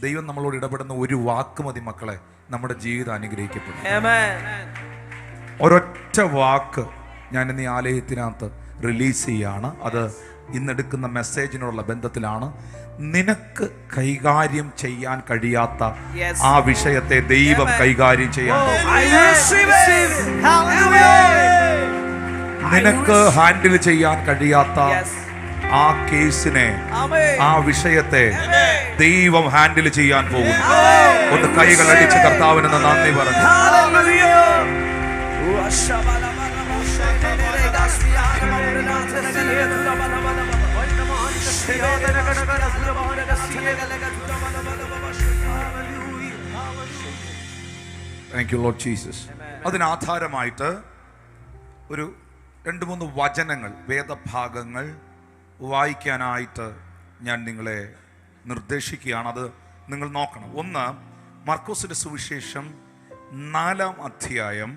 ദൈവം നമ്മളോട് ഇടപെടുന്ന ഒരു വാക്ക് മതി മക്കളെ, നമ്മുടെ ജീവിതം അനുഗ്രഹിക്കപ്പെടും. ഒരൊറ്റ വാക്ക് ഞാൻ ഇന്ന് ഈ ആലയത്തിനകത്ത് റിലീസ് ചെയ്യാണ്. അത് ഇന്നെടുക്കുന്ന മെസ്സേജിനോടുള്ള ബന്ധത്തിലാണ്. നിനക്ക് കൈകാര്യം ചെയ്യാൻ കഴിയാത്ത ആ വിഷയത്തെ ദൈവം കൈകാര്യം ചെയ്യാൻ പോകും. നിനക്ക് ഹാൻഡിൽ ചെയ്യാൻ കഴിയാത്ത ആ കേസിനെ, ആ വിഷയത്തെ ദൈവം ഹാൻഡിൽ ചെയ്യാൻ പോകുന്നു. ഒന്ന് കൈകൾ അടിച്ച് കർത്താവിന് നന്ദി പറഞ്ഞു. Thank you Lord Jesus. അതിനാധാരമായിട്ട് ഒരു 2-3 വചനങ്ങൾ, വേദഭാഗങ്ങൾ വായിക്കാനായിട്ട് ഞാൻ നിങ്ങളെ നിർദ്ദേശിക്കുകയാണ്. അത് നിങ്ങൾ നോക്കണം. ഒന്ന്, മർക്കോസിന്റെ സുവിശേഷം 4-ാം അധ്യായം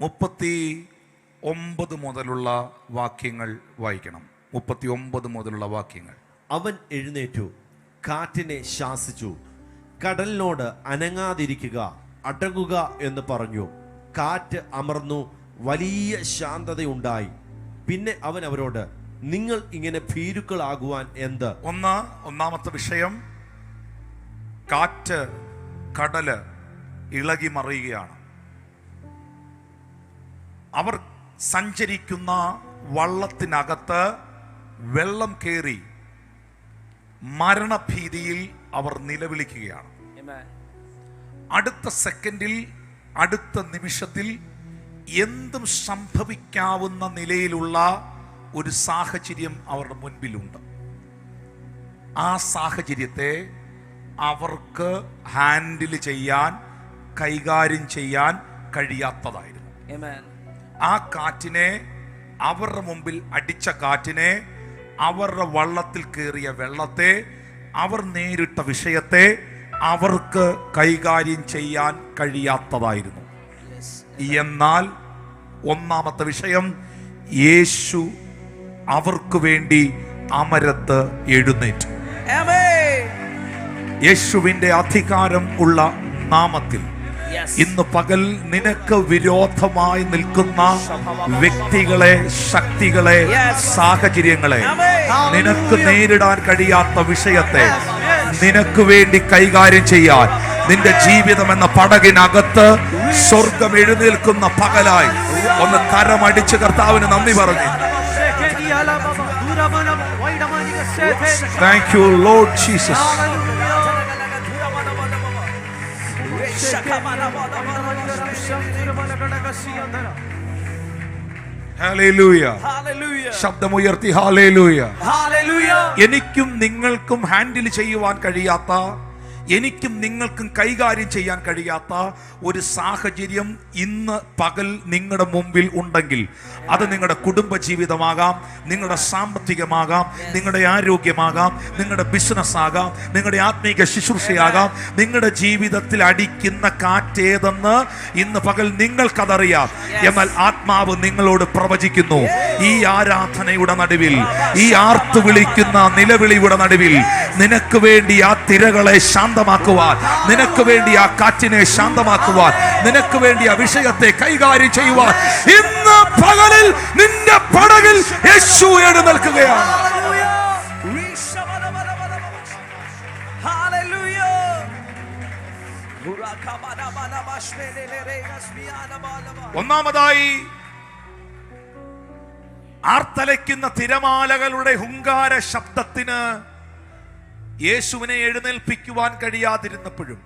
39 മുതലുള്ള വാക്യങ്ങൾ വായിക്കണം. 39 മുതലുള്ള വാക്യങ്ങൾ. അവൻ എഴുന്നേറ്റു, കാറ്റിനെ ശാസിച്ചു, കടലിനോട് അനങ്ങാതിരിക്കുക, അടങ്ങുക എന്ന് പറഞ്ഞു. കാറ്റ് അമർന്നു, വലിയ ശാന്തതയുണ്ടായി. പിന്നെ അവൻ അവരോട്, നിങ്ങൾ ഇങ്ങനെ ഭീരുക്കളാകുവാൻ എന്ത്? ഒന്നാമത്തെ വിഷയം, കാറ്റ്, കടല് ഇളകി മറിയുകയാണ്. അവർ സഞ്ചരിക്കുന്ന വള്ളത്തിനകത്ത് വെള്ളം കയറി മരണഭീതിയിൽ അവർ നിലവിളിക്കുകയാണ്. അടുത്ത സെക്കൻഡിൽ, അടുത്ത നിമിഷത്തിൽ എന്തും സംഭവിക്കാവുന്ന നിലയിലുള്ള ഒരു സാഹചര്യം അവരുടെ മുൻപിലുണ്ട്. ആ സാഹചര്യത്തെ അവർക്ക് ഹാൻഡിൽ ചെയ്യാൻ, കൈകാര്യം ചെയ്യാൻ കഴിയാത്തതായിരുന്നു. ആ കാറ്റിനെ, അവരുടെ മുമ്പിൽ അടിച്ച കാറ്റിനെ, അവരുടെ വള്ളത്തിൽ കയറിയ വെള്ളത്തെ, അവർ നേരിട്ട വിഷയത്തെ അവർക്ക് കൈകാര്യം ചെയ്യാൻ കഴിയാത്തതായിരുന്നു. എന്നാൽ ഒന്നാമത്തെ വിഷയം, യേശു അവർക്ക് വേണ്ടി അമരത്ത് എഴുന്നേറ്റു. യേശുവിന്റെ അധികാരം ഉള്ള നാമത്തിൽ ഇന്ന് പകൽ നിനക്ക് വിരോധമായി നിൽക്കുന്ന വ്യക്തികളെ, ശക്തികളെ, സാഹചര്യങ്ങളെ, നിനക്ക് നേരിടാൻ കഴിയാത്ത വിഷയത്തെ നിനക്ക് വേണ്ടി കൈകാര്യം ചെയ്യാൻ നിന്റെ ജീവിതം എന്ന പടകിനകത്ത് സ്വർഗം എഴുന്നേൽക്കുന്ന പകലായി ഒന്ന് കരമടിച്ച് കർത്താവിന് നന്ദി പറഞ്ഞു. Thank you Lord Jesus. Hallelujah. ശബ്ദമുയർത്തി ഹല്ലേലൂയ. എനിക്കും നിങ്ങൾക്കും ഹാൻഡിൽ ചെയ്യുവാൻ കഴിയാത്ത, എനിക്കും നിങ്ങൾക്കും കൈകാര്യം ചെയ്യാൻ കഴിയാത്ത ഒരു സാഹചര്യം ഇന്ന് പകൽ നിങ്ങളുടെ മുമ്പിൽ ഉണ്ടെങ്കിൽ, അത് നിങ്ങളുടെ കുടുംബജീവിതമാകാം, നിങ്ങളുടെ സാമ്പത്തികമാകാം, നിങ്ങളുടെ ആരോഗ്യമാകാം, നിങ്ങളുടെ ബിസിനസ് ആകാം, നിങ്ങളുടെ ആത്മീക ശുശ്രൂഷയാകാം. നിങ്ങളുടെ ജീവിതത്തിൽ അടിക്കുന്ന കാറ്റേതെന്ന് ഇന്ന് പകൽ നിങ്ങൾക്കതറിയാം. എന്നാൽ ആത്മാവ് നിങ്ങളോട് പ്രവചിക്കുന്നു, ഈ ആരാധനയുടെ നടുവിൽ, ഈ ആർത്തു വിളിക്കുന്ന നിലവിളിയുടെ നടുവിൽ നിനക്ക് വേണ്ടി ആ തിരകളെ ശാന്തമാക്കുവാൻ, നിനക്ക് വേണ്ടി ആ കാറ്റിനെ ശാന്തമാക്കുവാൻ, നിനക്ക് വേണ്ടി ആ വിഷയത്തെ കൈകാര്യം ചെയ്യുവാൻ ഇന്ന് പകലിൽ നിന്റെ പടകിൽ യേശു എഴുന്നേൽക്കുകയാണ്. ഒന്നാമതായി, ആർത്തലയ്ക്കുന്ന തിരമാലകളുടെ ഹുങ്കാര ശബ്ദത്തിന് യേശുവിനെ എഴുന്നേൽപ്പിക്കുവാൻ കഴിയാതിരുന്നപ്പോഴും,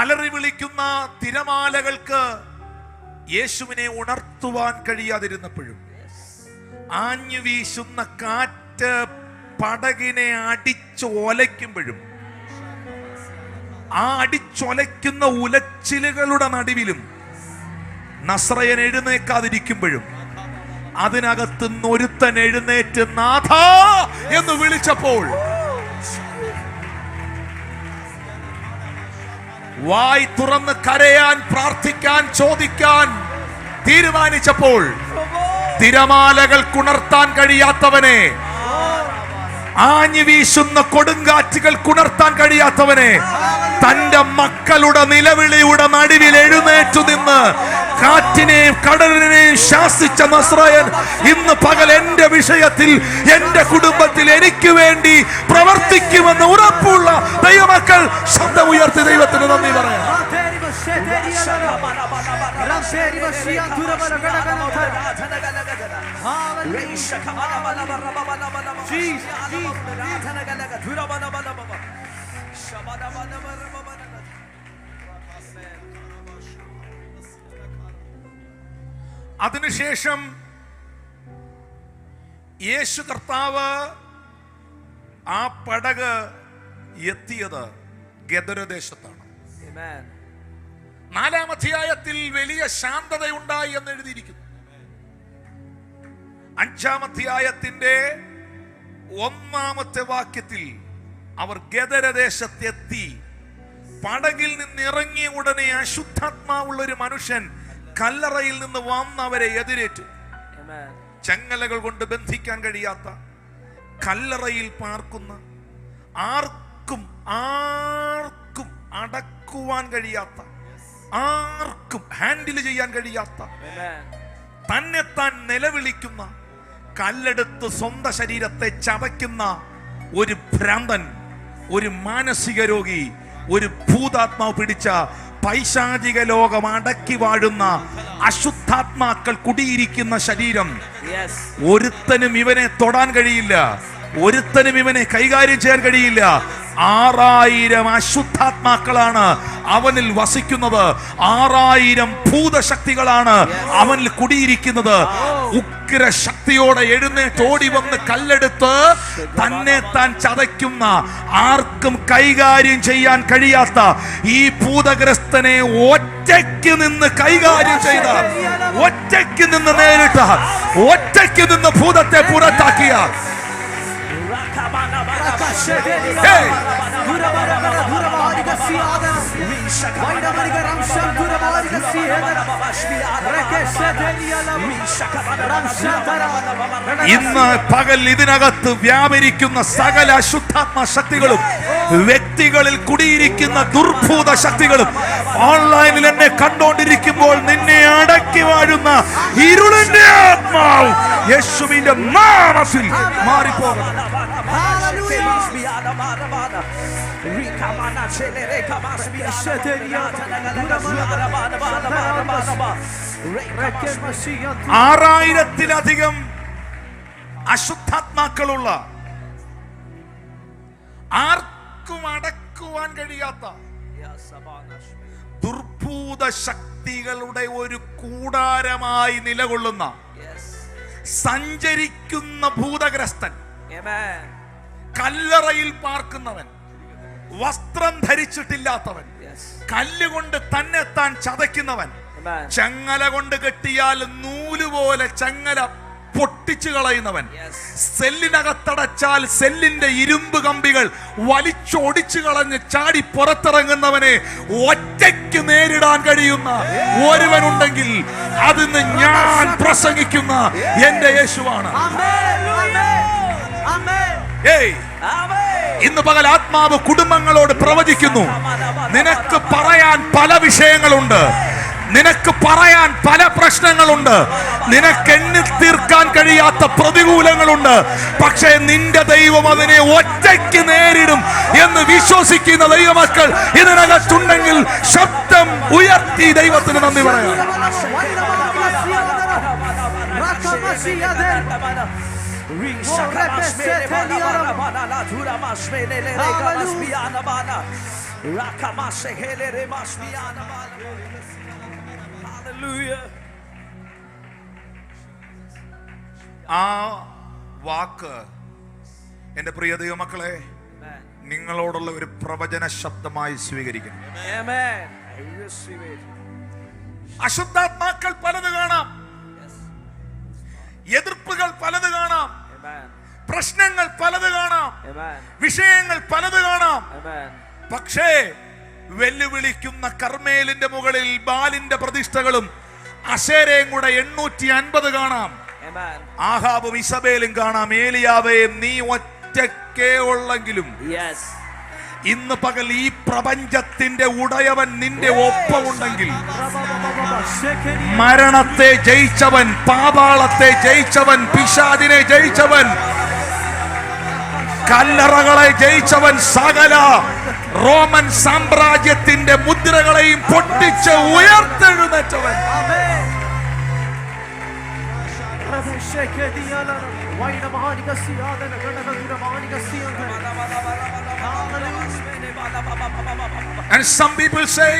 അലറി വിളിക്കുന്ന തിരമാലകൾക്ക് യേശുവിനെ ഉണർത്തുവാൻ കഴിയാതിരുന്നപ്പോഴും, ആഞ്ഞു വീശുന്ന കാറ്റ് പടകിനെ അടിച്ചു ഒലയ്ക്കുമ്പോഴും, ആ അടിച്ചൊലയ്ക്കുന്ന ഉലച്ചിലുകളുടെ നടുവിലും നസ്രയൻ എഴുന്നേക്കാതിരിക്കുമ്പോഴും, അതിനകത്തുനിന്ന് ഒരുത്തൻ എഴുന്നേറ്റ് നാഥാ എന്ന് വിളിച്ചപ്പോൾ, വായ് തുറന്ന് കരയാൻ, പ്രാർത്ഥിക്കാൻ, ചോദിക്കാൻ തീരുമാനിച്ചപ്പോൾ, തിരമാലകൾക്കുണർത്താൻ കഴിയാത്തവനെ ആഞ്ഞു വീശുന്ന കൊടുങ്കാറ്റുകൾ കുണർത്താൻ കഴിയാത്തവനെ, തന്റെ മക്കളുടെ നിലവിളിയുടെ നടുവിൽ എഴുന്നേറ്റു നിന്ന് കാറ്റിനെയും കടലിനെയും ശാസിച്ച നസ്രായൻ ഇന്ന് പകൽ എന്റെ വിഷയത്തിൽ, എന്റെ കുടുംബത്തിൽ എനിക്ക് വേണ്ടി പ്രവർത്തിക്കുമെന്ന് ഉറപ്പുള്ള ദൈവമക്കൾ ശബ്ദമുയർത്തി ദൈവത്തിന് നന്ദി പറയാം. അതിനുശേഷം യേശു കർത്താവ് ആ പടക് എത്തിയത് ഗദരദേശത്താണ്. 4-ാം അധ്യായത്തിൽ വലിയ ശാന്തതയുണ്ടായി എന്ന് എഴുതിയിരിക്കുന്നു. 5-ാം അധ്യായത്തിന്റെ 1-ാമത്തെ വാക്യത്തിൽ അവർ ഗദരദേശത്തെത്തി. പടകിൽ നിന്ന് ഇറങ്ങിയ ഉടനെ അശുദ്ധാത്മാവുള്ള ഒരു മനുഷ്യൻ കല്ലറയിൽ നിന്ന് വന്ന് അവരെ എതിരേറ്റു. ചങ്ങലകൾ കൊണ്ട് ബന്ധിക്കാൻ കഴിയാത്ത, കല്ലറയിൽ പാർക്കുന്ന, ആർക്കും അടക്കുവാൻ കഴിയാത്ത, ആർക്കും ഹാൻഡിൽ ചെയ്യാൻ കഴിയാത്ത, തന്നെത്താൻ നിലവിളിക്കുന്ന, കല്ലെടുത്ത് സ്വന്തം ശരീരത്തെ ചതയ്ക്കുന്ന ഒരു ഭ്രാന്തൻ, ഒരു മാനസിക രോഗി, ഒരു ഭൂതാത്മാവ് പിടിച്ച പൈശാചിക ലോകം അടക്കി വാഴുന്ന അശുദ്ധാത്മാക്കൾ കുടിയിരിക്കുന്ന ശരീരം. ഒരുത്തനും ഇവനെ തൊടാൻ കഴിയില്ല, ഒരുത്തനും ഇവനെ കൈകാര്യം ചെയ്യാൻ കഴിയില്ല. 6000 അശുദ്ധാത്മാക്കളാണ് അവനിൽ വസിക്കുന്നത്. 6000 ഭൂതശക്തികളാണ് അവനിൽ കുടിയിരിക്കുന്നത്. ഉഗ്ര ശക്തിയോടെ എഴുന്നേറ്റോടി വന്ന് കല്ലെടുത്ത് തന്നെ താൻ ചതയ്ക്കുന്ന, ആർക്കും കൈകാര്യം ചെയ്യാൻ കഴിയാത്ത ഈ ഭൂതഗ്രസ്തനെ ഒറ്റയ്ക്ക് നിന്ന് കൈകാര്യം ചെയ്ത, ഒറ്റയ്ക്ക് നിന്ന് നേരിട്ട, ഒറ്റയ്ക്ക് നിന്ന് ഭൂതത്തെ പുറത്താക്കിയ ഇന്ന് പകൽ ഇതിനകത്ത് വ്യാപരിക്കുന്ന സകല അശുദ്ധാത്മ ശക്തികളും, വ്യക്തികളിൽ കുടിയിരിക്കുന്ന ദുർഭൂത ശക്തികളും, ഓൺലൈനിൽ എന്നെ കണ്ടോണ്ടിരിക്കുമ്പോൾ നിന്നെ അടക്കി വാഴുന്ന ഇരുളിന്റെ ആത്മാവ് യേശുവിന്റെ നാമത്തിൽ മാറിപ്പോകണം. ആറായിരത്തിലധികം അശുദ്ധാത്മാക്കളുള്ള, ആർക്കും അടക്കുവാൻ കഴിയാത്ത ദുർഭൂത ശക്തികളുടെ ഒരു കൂടാരമായി നിലകൊള്ളുന്ന, സഞ്ചരിക്കുന്ന ഭൂതഗ്രസ്തൻ, കല്ലറയിൽ പാർക്കുന്നവൻ, വസ്ത്രം ധരിച്ചിട്ടില്ലാത്തവൻ, കല്ലുകൊണ്ട് തന്നെ താൻ ചതയ്ക്കുന്നവൻ, ചങ്ങല കൊണ്ട് കെട്ടിയാൽ നൂലുപോലെ ചങ്ങല പൊട്ടിച്ചു കളയുന്നവൻ, സെല്ലിനകത്തടച്ചാൽ സെല്ലിന്റെ ഇരുമ്പ് കമ്പികൾ വലിച്ചൊടിച്ചു കളഞ്ഞ് ചാടി പുറത്തിറങ്ങുന്നവനെ ഒറ്റയ്ക്ക് നേരിടാൻ കഴിയുന്ന ഒരുവനുണ്ടെങ്കിൽ അതിന്ന് ഞാൻ പ്രസംഗിക്കുന്ന എന്റെ യേശുവാണ്. ഇന്ന് പകൽ ആത്മാവ് കുടുംബങ്ങളോട് പ്രവചിക്കുന്നു. നിനക്ക് പറയാൻ പല വിഷയങ്ങളുണ്ട്, നിനക്ക് പറയാൻ പല പ്രശ്നങ്ങളുണ്ട്, നിനക്ക് എണ്ണി തീർക്കാൻ കഴിയാത്ത പ്രതികൂലങ്ങളുണ്ട്. പക്ഷേ നിന്റെ ദൈവം അതിനെ ഒറ്റയ്ക്ക് നേരിടും എന്ന് വിശ്വസിക്കുന്ന ദൈവമക്കൾ ഇതിനകത്തുണ്ടെങ്കിൽ ശബ്ദം ഉയർത്തി ദൈവത്തിന് നന്ദി പറയാം. ആ വാക്ക് എന്റെ പ്രിയ ദൈവമക്കളെ നിങ്ങളോടുള്ള ഒരു പ്രവചന ശബ്ദമായി സ്വീകരിക്കണം. അശുദ്ധാത്മാക്കൾ പലത് കാണാം, എതിർപ്പുകൾ പലത് കാണാം, പ്രശ്നങ്ങൾ പലത് കാണാം, വിഷയങ്ങൾ പലത് കാണാം. പക്ഷേ വെല്ലുവിളിക്കുന്ന കർമ്മേലിന്റെ മുകളിൽ ബാലിന്റെ പ്രതിഷ്ഠകളും അശേരയും കൂടെ 850 കാണാം. ആഹാബും ഇസബേലും കാണാം. ഏലിയാവേ, നീ ഒറ്റയ്ക്ക് എന്തൊക്കെ ഉള്ളെങ്കിലും Yes. ഇന്ന് പകൽ ഈ പ്രപഞ്ചത്തിന്റെ ഉടയവൻ നിന്റെ ഒപ്പമുണ്ടെങ്കിൽ, മരണത്തെ ജയിച്ചവൻ, പാതാളത്തെ ജയിച്ചവൻ, പിശാചിനെ ജയിച്ചവൻ, കല്ലറകളെ ജയിച്ചവൻ, സകല റോമൻ സാമ്രാജ്യത്തിന്റെ മുദ്രകളെയും പൊട്ടിച്ച് ഉയർത്തെഴുന്നേറ്റവൻ, and some people say,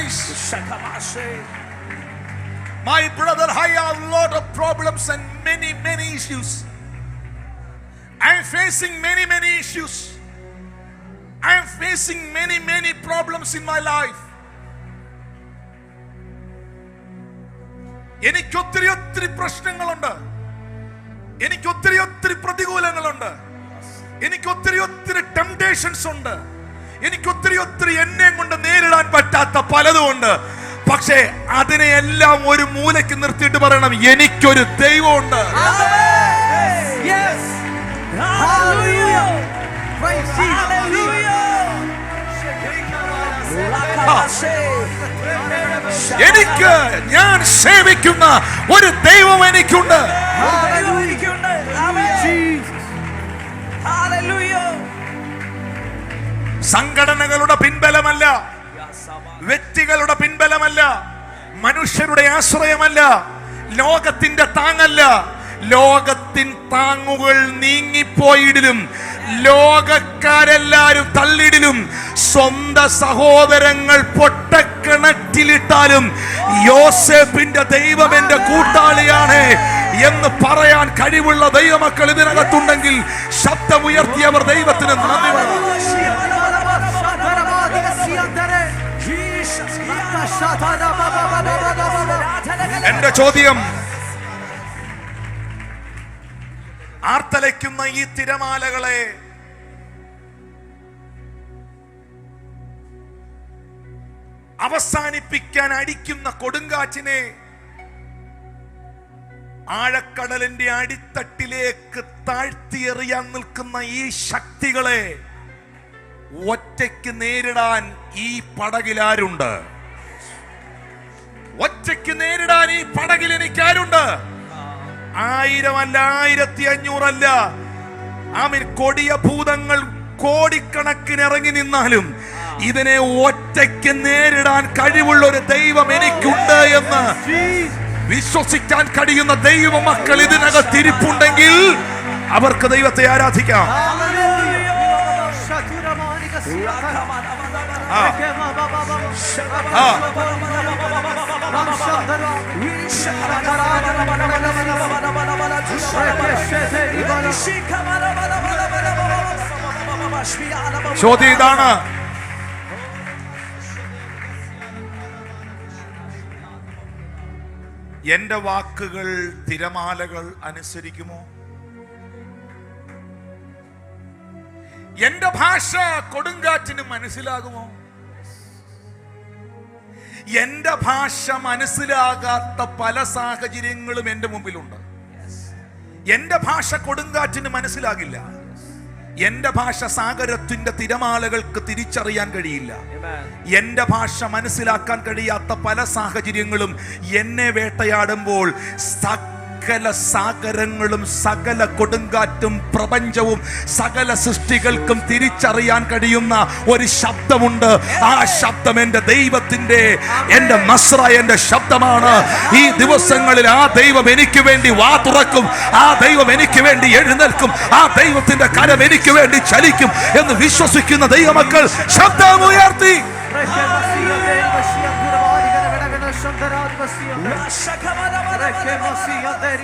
my brother, I have a lot of problems and many issues. I am facing many issues. I am facing many problems in my life. എനിക്ക് ഒത്തിരി പ്രശ്നങ്ങളുണ്ട്, എനിക്ക് ഒത്തിരി പ്രതികൂലങ്ങളുണ്ട്, എനിക്ക് ഒത്തിരി ടെംപ്ടേഷൻസ് ഉണ്ട്, എനിക്ക് ഒത്തിരി എന്നെ കൊണ്ട് നേരിടാൻ പറ്റാത്ത പലതുമുണ്ട്. പക്ഷേ അതിനെയെല്ലാം ഒരു മൂലയ്ക്ക് നിർത്തിയിട്ട് പറയണം, എനിക്കൊരു ദൈവമുണ്ട്. എനിക്ക് ഞാൻ സേവിക്കുന്ന ഒരു ദൈവം എനിക്കുണ്ട്. സംഘടനകളുടെ പിൻബലമല്ല, വ്യക്തികളുടെ പിൻബലമല്ല, മനുഷ്യരുടെ ആശ്രയമല്ല, ലോകത്തിന്റെ താങ്ങല്ല. ലോകത്തിൻ താങ്ങുകൾ നീങ്ങിപ്പോയിടിലും, ലോകക്കാരെല്ലാരും തള്ളിടിലും, സ്വന്തം സഹോദരങ്ങൾ പൊട്ടക്കിണറ്റിലിട്ടാലും യോസേഫിന്റെ ദൈവം എന്റെ കൂട്ടാളിയാണ് എന്ന് പറയാൻ കഴിവുള്ള ദൈവമക്കൾ ഇതിനകത്തുണ്ടെങ്കിൽ ശബ്ദമുയർത്തിയവർ ദൈവത്തിന് നന്ദി പറയണം. എന്റെ ചോദ്യം, ആർത്തലയ്ക്കുന്ന ഈ തിരമാലകളെ അവസാനിപ്പിക്കാൻ അടിക്കുന്ന കൊടുങ്കാറ്റിനെ, ആഴക്കടലിന്റെ അടിത്തട്ടിലേക്ക് താഴ്ത്തിയെറിയാൻ നിൽക്കുന്ന ഈ ശക്തികളെ ഒറ്റയ്ക്ക് നേരിടാൻ ഈ പടകിലാരുണ്ട്? ഒറ്റയ്ക്ക് നേരിടാൻ ഈ പടകിൽ എനിക്കാരുണ്ട്? 1000 അല്ല, 1500 അല്ല, ആമീൻ, കൊടിയ ഭൂതങ്ങൾ കോടിക്കണക്കിന് ഇറങ്ങി നിന്നാലും ഇതിനെ ഒറ്റയ്ക്ക് നേരിടാൻ കഴിവുള്ള ഒരു ദൈവം എനിക്കുണ്ട് എന്ന് വിശ്വസിക്കാൻ കഴിയുന്ന ദൈവ മക്കൾ ഇതിനകത്തിരിപ്പുണ്ടെങ്കിൽ അവർക്ക് ദൈവത്തെ ആരാധിക്കാം. ചോദ്യം ഇതാണ്, എന്റെ വാക്കുകൾ തിരമാലകൾ അനുസരിക്കുമോ? എന്റെ ഭാഷ കൊടുങ്കാറ്റിന് മനസ്സിലാകുമോ? എന്റെ ഭാഷ മനസ്സിലാകാത്ത പല സാഹചര്യങ്ങളും എന്റെ മുമ്പിലുണ്ട്. എന്റെ ഭാഷ കൊടുങ്കാറ്റിന് മനസ്സിലാകില്ല. എന്റെ ഭാഷ സാഗരത്തിന്റെ തിരമാലകൾക്ക് തിരിച്ചറിയാൻ കഴിയില്ല. എന്റെ ഭാഷ മനസ്സിലാക്കാൻ കഴിയാത്ത പല സാഹചര്യങ്ങളും എന്നെ വേട്ടയാടുമ്പോൾ സകല സാഗരങ്ങളും സകല കൊടുങ്കാറ്റും പ്രപഞ്ചവും സകല സൃഷ്ടികൾക്കും തിരിച്ചറിയാൻ കഴിയുന്ന ഒരു ശബ്ദമുണ്ട്. ആ ശബ്ദം എന്റെ ദൈവത്തിന്റെ, എന്റെ നസ്രായന്റെ ശബ്ദമാണ്. ഈ ദിവസങ്ങളിൽ ആ ദൈവം എനിക്ക് വേണ്ടി വാ തുറക്കും, ആ ദൈവം എനിക്ക് വേണ്ടി എഴുന്നേൽക്കും, ആ ദൈവത്തിന്റെ കരം എനിക്ക് വേണ്ടി ചലിക്കും എന്ന് വിശ്വസിക്കുന്ന ദൈവമക്കൾ ശബ്ദമുയർത്തി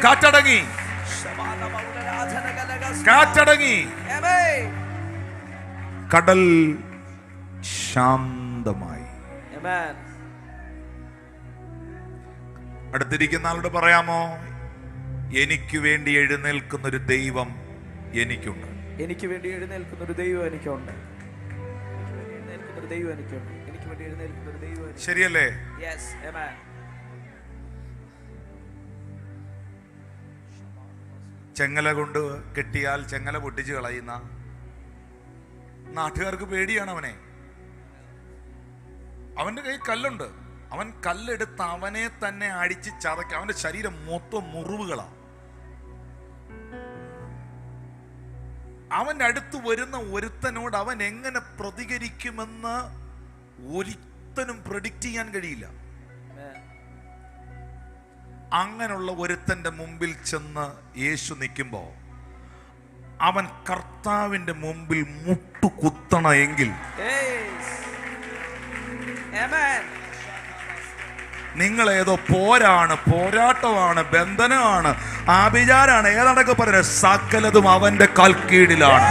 കാറ്റടങ്ങി, കാറ്റടങ്ങി, കടൽ ശാന്തമായി. അടുത്തിരിക്കുന്ന ആളോട് പറയാമോ, എനിക്ക് വേണ്ടി എഴുന്നേൽക്കുന്ന ഒരു ദൈവം എനിക്കുണ്ട്. എനിക്ക് വേണ്ടി എഴുന്നേൽക്കുന്ന ഒരു ദൈവം എനിക്കുണ്ട്. ശരിയല്ലേ? ചെങ്ങല കൊണ്ട് കെട്ടിയാൽ ചെങ്ങല പൊട്ടിച്ച് കളയുന്ന, നാട്ടുകാർക്ക് പേടിയാണ് അവനെ. അവന്റെ കയ്യിൽ കല്ലുണ്ട്. അവൻ കല്ലെടുത്ത് അവനെ തന്നെ അടിച്ച് ചതയ്ക്കുക. അവന്റെ ശരീരം മൊത്തം മുറിവുകളാ. അവൻ അടുത്ത് വരുന്ന ഒരുത്തനോട് അവൻ എങ്ങനെ പ്രതികരിക്കുമെന്ന് ഒരുത്തനും പ്രെഡിക്റ്റ് ചെയ്യാൻ കഴിയില്ല. അങ്ങനെയുള്ള ഒരുത്തന്റെ മുമ്പിൽ ചെന്ന് യേശു നിൽക്കുമ്പോ അവൻ കർത്താവിന്റെ മുമ്പിൽ മുട്ടുകുത്തണ എങ്കിൽ നിങ്ങളേതോ പോരാട്ടമാണ്, ബന്ധനമാണ്, ആഭിചാരാണ്, ഏതാണ്ടൊക്കെ പറയുന്നത് സകലതും അവന്റെ കാൽക്കീഴിലാണ്.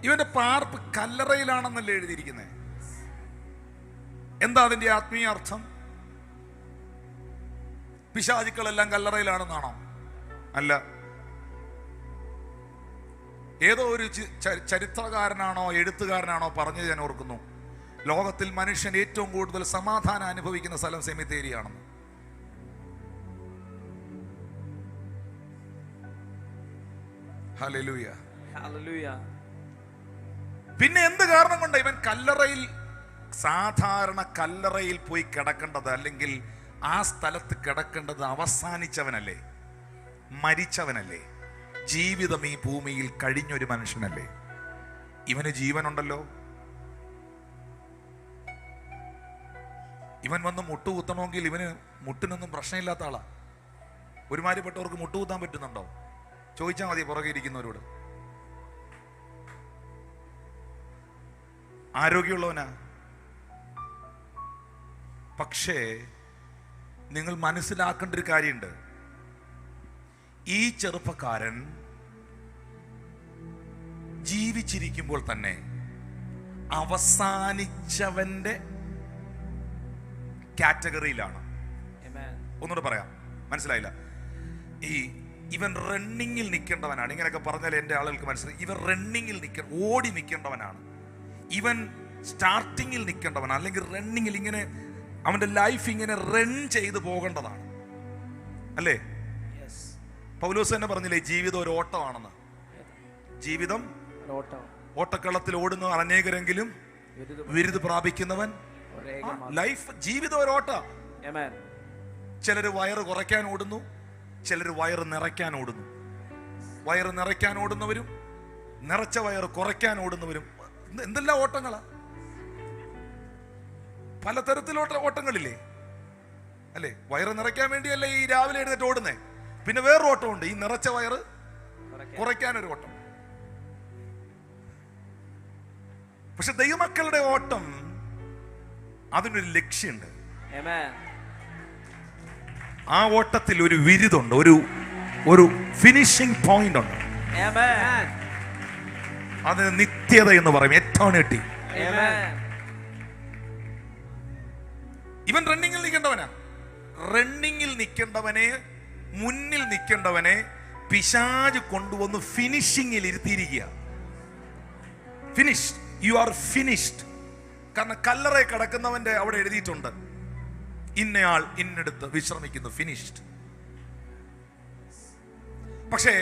ഇവന്റെ പാർപ്പ് കല്ലറയിലാണെന്നല്ലേ എഴുതിയിരിക്കുന്നത്. എന്താ അതിന്റെ ആത്മീയ അർത്ഥം? പിശാചുക്കളെല്ലാം കല്ലറയിലാണെന്നാണോ? അല്ല. ഏതോ ഒരു ചരിത്രകാരനാണോ എഴുത്തുകാരനാണോ പറഞ്ഞത് ഞാൻ ഓർക്കുന്നു, ലോകത്തിൽ മനുഷ്യൻ ഏറ്റവും കൂടുതൽ സമാധാനം അനുഭവിക്കുന്ന സ്ഥലം സെമിത്തേരിയാണെന്ന്. ഹല്ലേലൂയ. പിന്നെ എന്ത് കാരണം കൊണ്ട് ഇവൻ കല്ലറയിൽ, സാധാരണ കല്ലറയിൽ പോയി കിടക്കേണ്ടത്, അല്ലെങ്കിൽ ആ സ്ഥലത്ത് കിടക്കേണ്ടത് അവസാനിച്ചവനല്ലേ, മരിച്ചവനല്ലേ, ജീവിതം ഈ ഭൂമിയിൽ കഴിഞ്ഞൊരു മനുഷ്യനല്ലേ. ഇവന് ജീവനുണ്ടല്ലോ. ഇവൻ വന്ന് മുട്ടുകുത്തണമെങ്കിൽ ഇവന് മുട്ടിനൊന്നും പ്രശ്നമില്ലാത്ത ആളാ. ഒരുമാതിരിപ്പെട്ടവർക്ക് മുട്ടുകുത്താൻ പറ്റുന്നുണ്ടോ? ചോദിച്ചാൽ മതി പുറകെ ഇരിക്കുന്നവരോട്. ആരോഗ്യമുള്ളവനാ. പക്ഷേ നിങ്ങൾ മനസ്സിലാക്കേണ്ട ഒരു കാര്യമുണ്ട്. ഈ ചെറുപ്പക്കാരൻ ജീവിച്ചിരിക്കുമ്പോൾ തന്നെ അവസാനിച്ചവന്റെ കാറ്റഗറിയിലാണ്. ഒന്നുകൂടെ പറയാം, മനസ്സിലായില്ല. ഇവൻ റണ്ണിങ്ങിൽ നിൽക്കേണ്ടവനാണ്. ഇങ്ങനെയൊക്കെ പറഞ്ഞാൽ എൻ്റെ ആളുകൾക്ക് മനസ്സിലായി. ഇവൻ റണ്ണിങ്ങിൽ ഓടി നിൽക്കേണ്ടവനാണ്. ഇവൻ സ്റ്റാർട്ടിങ്ങിൽ നിൽക്കേണ്ടവനാണ്, അല്ലെങ്കിൽ റണ്ണിങ്ങിൽ, ഇങ്ങനെ അവന്റെ ലൈഫ് ഇങ്ങനെ റൺ ചെയ്ത് പോകേണ്ടതാണ്, അല്ലേ? പൗലോസ് തന്നെ പറഞ്ഞില്ലേ, ജീവിതം ഒരു ഓട്ടമാണെന്ന്. ജീവിതം ഓട്ടക്കളത്തിൽ ഓടുന്ന അനേകരെങ്കിലും വിരുദ് പ്രാപിക്കുന്നവൻ. ലൈഫ്, ജീവിതം ഒരു ഓട്ട. ചിലര് വയറ് കുറയ്ക്കാൻ ഓടുന്നു, ചിലര് വയറ് നിറയ്ക്കാൻ ഓടുന്നു. വയറ് നിറയ്ക്കാൻ ഓടുന്നവരും നിറച്ച വയറ് കുറയ്ക്കാൻ ഓടുന്നവരും. എന്തെല്ലാം ഓട്ടങ്ങളാ, പലതരത്തിലുള്ള ഓട്ടങ്ങളില്ലേ, അല്ലേ? വയറ് നിറയ്ക്കാൻ വേണ്ടിയല്ലേ ഈ രാവിലെ എഴുന്നേറ്റ് ഓടുന്നേ. പിന്നെ വേറൊരു ഓട്ടമുണ്ട്, ഈ നിറച്ച വയറ് കുറയ്ക്കാനൊരു ഓട്ടം. പക്ഷെ ദൈവമക്കളുടെ ഓട്ടം, അതിനൊരു ലക്ഷ്യമുണ്ട്. ആ ഓട്ടത്തിൽ ഒരു വിരുദുണ്ട്, ഒരു ഫിനിഷിംഗ് പോയിന്റ് ഉണ്ട്. അത് നിത്യത എന്ന് പറയും, എറ്റേണിറ്റി. ഇവൻ റണ്ണിങ്ങിൽ നിൽക്കേണ്ടവനാ. റണ്ണിങ്ങിൽ നിൽക്കേണ്ടവനെ, മുന്നിൽ നിൽക്കേണ്ടവനെ പിശാച് കൊണ്ടുവന്ന് ഫിനിഷിങ്ങിൽ ഇരുത്തിയിരിക്കുക. Finished, you are finished. കാരണം കല്ലറ കിടക്കുന്നവന്റെ അവിടെ എഴുതിയിട്ടുണ്ട്, ഇന്നയാൾ ഇന്നെടുത്ത് വിശ്രമിക്കുന്നു, ഫിനിഷ്ഡ്. പക്ഷേ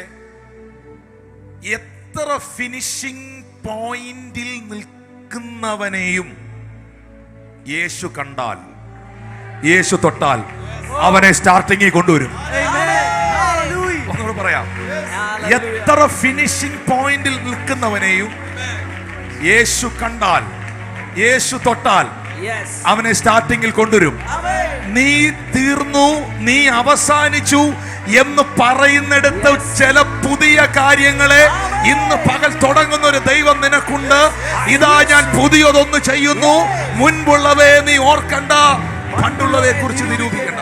എത്ര ഫിനിഷിംഗ് പോയിന്റിൽ നിൽക്കുന്നവനെയും യേശു കണ്ടാൽ, യേശു തൊട്ടാൽ അവനെ സ്റ്റാർട്ടിങ്ങിൽ കൊണ്ടുവരും. ഒന്നുകൂടെ പറയാം, എത്ര ഫിനിഷിംഗ് പോയിന്റിൽ നിൽക്കുന്നവനെയും യേശു കണ്ടാൽ, യേശു തൊട്ടാൽ അവനെ സ്റ്റാർട്ടിങ്ങിൽ കൊണ്ടുവരും. നീ തീർന്നു, നീ അവസാനിച്ചു എന്ന് പറയുന്നിടത്ത് ചില പുതിയ കാര്യങ്ങളെ ഇന്ന് പകൽ തുടങ്ങുന്ന ഒരു ദൈവം നിനക്കുണ്ട്. ഇതാ ഞാൻ പുതിയതൊന്ന് ചെയ്യുന്നു, മുൻപുള്ളവയെ നീ ഓർക്കണ്ട, പണ്ടുള്ളവയെ കുറിച്ച് നിരൂപിക്കണ്ട.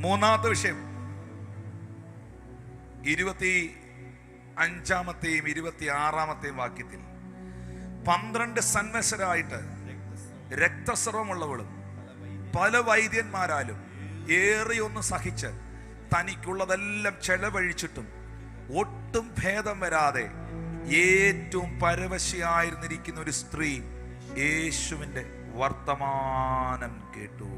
മൂന്നാമത്തെ വിഷയം 25-ാമത്തെയും 26-ാമത്തെയും വാക്യത്തിൽ 12 സന്മനസ്സരായിട്ട് രക്തസ്രവമുള്ളവളും പല വൈദ്യന്മാരാലും ഏറിയൊന്ന് സഹിച്ച് തനിക്കുള്ളതെല്ലാം ചെലവഴിച്ചിട്ടും ഒട്ടും ഭേദം വരാതെ ഏറ്റവും പരവശയായിരുന്നിരിക്കുന്ന ഒരു സ്ത്രീ യേശുവിന്റെ വർത്തമാനം കേട്ടു.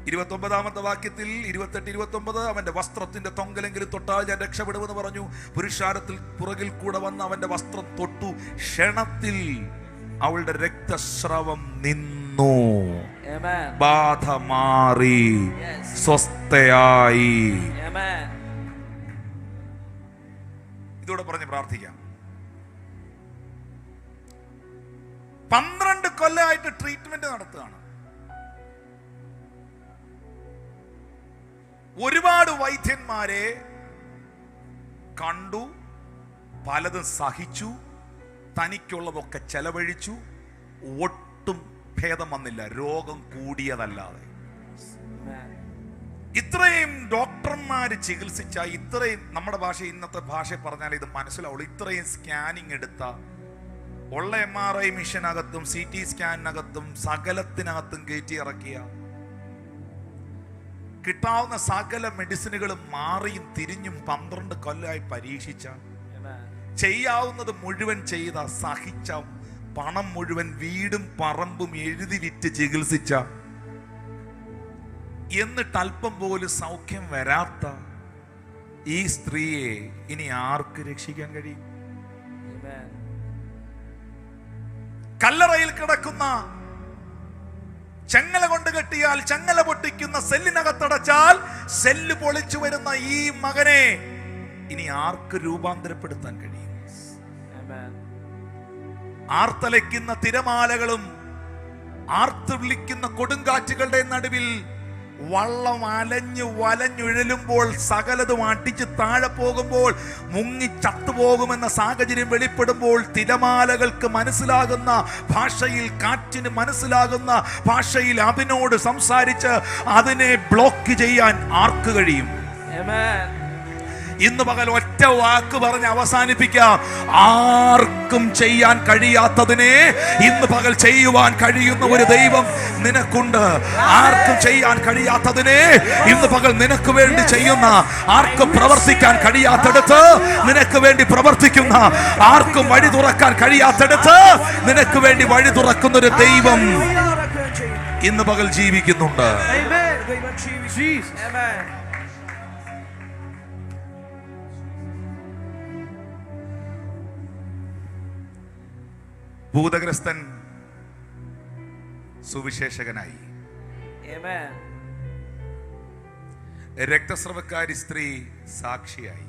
29-ാമത്തെ വാക്യത്തിൽ 28-29 അവന്റെ വസ്ത്രത്തിന്റെ തൊങ്കലെങ്കിലും തൊട്ടാൽ ഞാൻ രക്ഷപ്പെടുമെന്ന് പറഞ്ഞു. പുരുഷാരത്തിൽ പുറകിൽ കൂടെ വന്ന് അവന്റെ വസ്ത്രം തൊട്ടു. ക്ഷണത്തിൽ അവളുടെ രക്തസ്രവം നിന്നു, ബാധ മാറി, സ്വസ്ഥയായി. ഇതോടെ പറഞ്ഞ് പ്രാർത്ഥിക്കാം. 12 കൊല്ലമായിട്ട് ട്രീറ്റ്മെന്റ് നടത്തുകയാണ്. ഒരുപാട് വൈദ്യന്മാരെ കണ്ടു, പലതും സഹിച്ചു, തനിക്കുള്ളതൊക്കെ ചെലവഴിച്ചു, ഒട്ടും ഭേദം വന്നില്ല, രോഗം കൂടിയതല്ലാതെ. ഇത്രയും ഡോക്ടർമാര് ചികിത്സിച്ച, ഇത്രയും നമ്മുടെ ഭാഷ, ഇന്നത്തെ ഭാഷ പറഞ്ഞാൽ ഇത് മനസ്സിലാവുള്ളൂ, ഇത്രയും സ്കാനിങ് എടുത്ത, ഉള്ള MRI മിഷനകത്തും CT സ്കാനിനകത്തും സകലത്തിനകത്തും കയറ്റി ഇറക്കിയ, കിട്ടാവുന്ന സകല മെഡിസിനുകളും മാറിയും തിരിഞ്ഞും 12 കൊല്ലമായി പരീക്ഷിച്ച, ചെയ്യാവുന്നത് മുഴുവൻ ചെയ്ത, സഹിച്ച, പണം മുഴുവൻ വീടും പറമ്പും എഴുതി വിറ്റ് ചികിത്സിച്ച, എന്നിട്ട് അല്പം പോലും സൗഖ്യം വരാത്ത ഈ സ്ത്രീയെ ഇനി ആർക്ക് രക്ഷിക്കാൻ കഴിയും? കല്ലറയിൽ കിടക്കുന്ന, ചെങ്ങല കൊണ്ട് കെട്ടിയാൽ ചെങ്ങല പൊട്ടിക്കുന്ന, സെല്ലിനകത്തടച്ചാൽ സെല്ല് പൊളിച്ചു വരുന്ന ഈ മകനെ ഇനി ആർക്ക് രൂപാന്തരപ്പെടുത്താൻ കഴിയും? ആർത്തലയ്ക്കുന്ന തിരമാലകളും ആർത്ത് വിളിക്കുന്ന കൊടുങ്കാറ്റുകളുടെ നടുവിൽ വള്ളം അലഞ്ഞു വലഞ്ഞുഴലുമ്പോൾ, സകലതും അടിച്ച് താഴെ പോകുമ്പോൾ, മുങ്ങി ചത്തുപോകുമെന്ന സാഹചര്യം വെളിപ്പെടുമ്പോൾ, തിരമാലകൾക്ക് മനസ്സിലാകുന്ന ഭാഷയിൽ, കാറ്റിന് മനസ്സിലാകുന്ന ഭാഷയിൽ അതിനോട് സംസാരിച്ച് അതിനെ ബ്ലോക്ക് ചെയ്യാൻ ആർക്ക് കഴിയും? ഇന്ന് പകൽ ഒറ്റ വാക്ക് പറഞ്ഞ് അവസാനിപ്പിക്കാം. ആർക്കും ചെയ്യാൻ കഴിയാത്തതിനെ ഇന്ന് പകൽ ചെയ്യുവാൻ കഴിയുന്ന ഒരു ദൈവം നിനക്കുണ്ട്. ആർക്കും ചെയ്യാൻ കഴിയാത്തതിനെ ഇന്ന് പകൽ നിനക്ക് വേണ്ടി ചെയ്യുന്ന, ആർക്കും പ്രവർത്തിക്കാൻ കഴിയാത്തടുത്ത് നിനക്ക് വേണ്ടി പ്രവർത്തിക്കുന്ന, ആർക്കും വഴി തുറക്കാൻ കഴിയാത്തടുത്ത് നിനക്ക് വേണ്ടി വഴി തുറക്കുന്ന ഒരു ദൈവം ഇന്ന് പകൽ ജീവിക്കുന്നുണ്ട്. ഭൂതഗ്രസ്തൻ സുവിശേഷകനായി, രക്തസ്രവക്കാരി സ്ത്രീ സാക്ഷിയായി.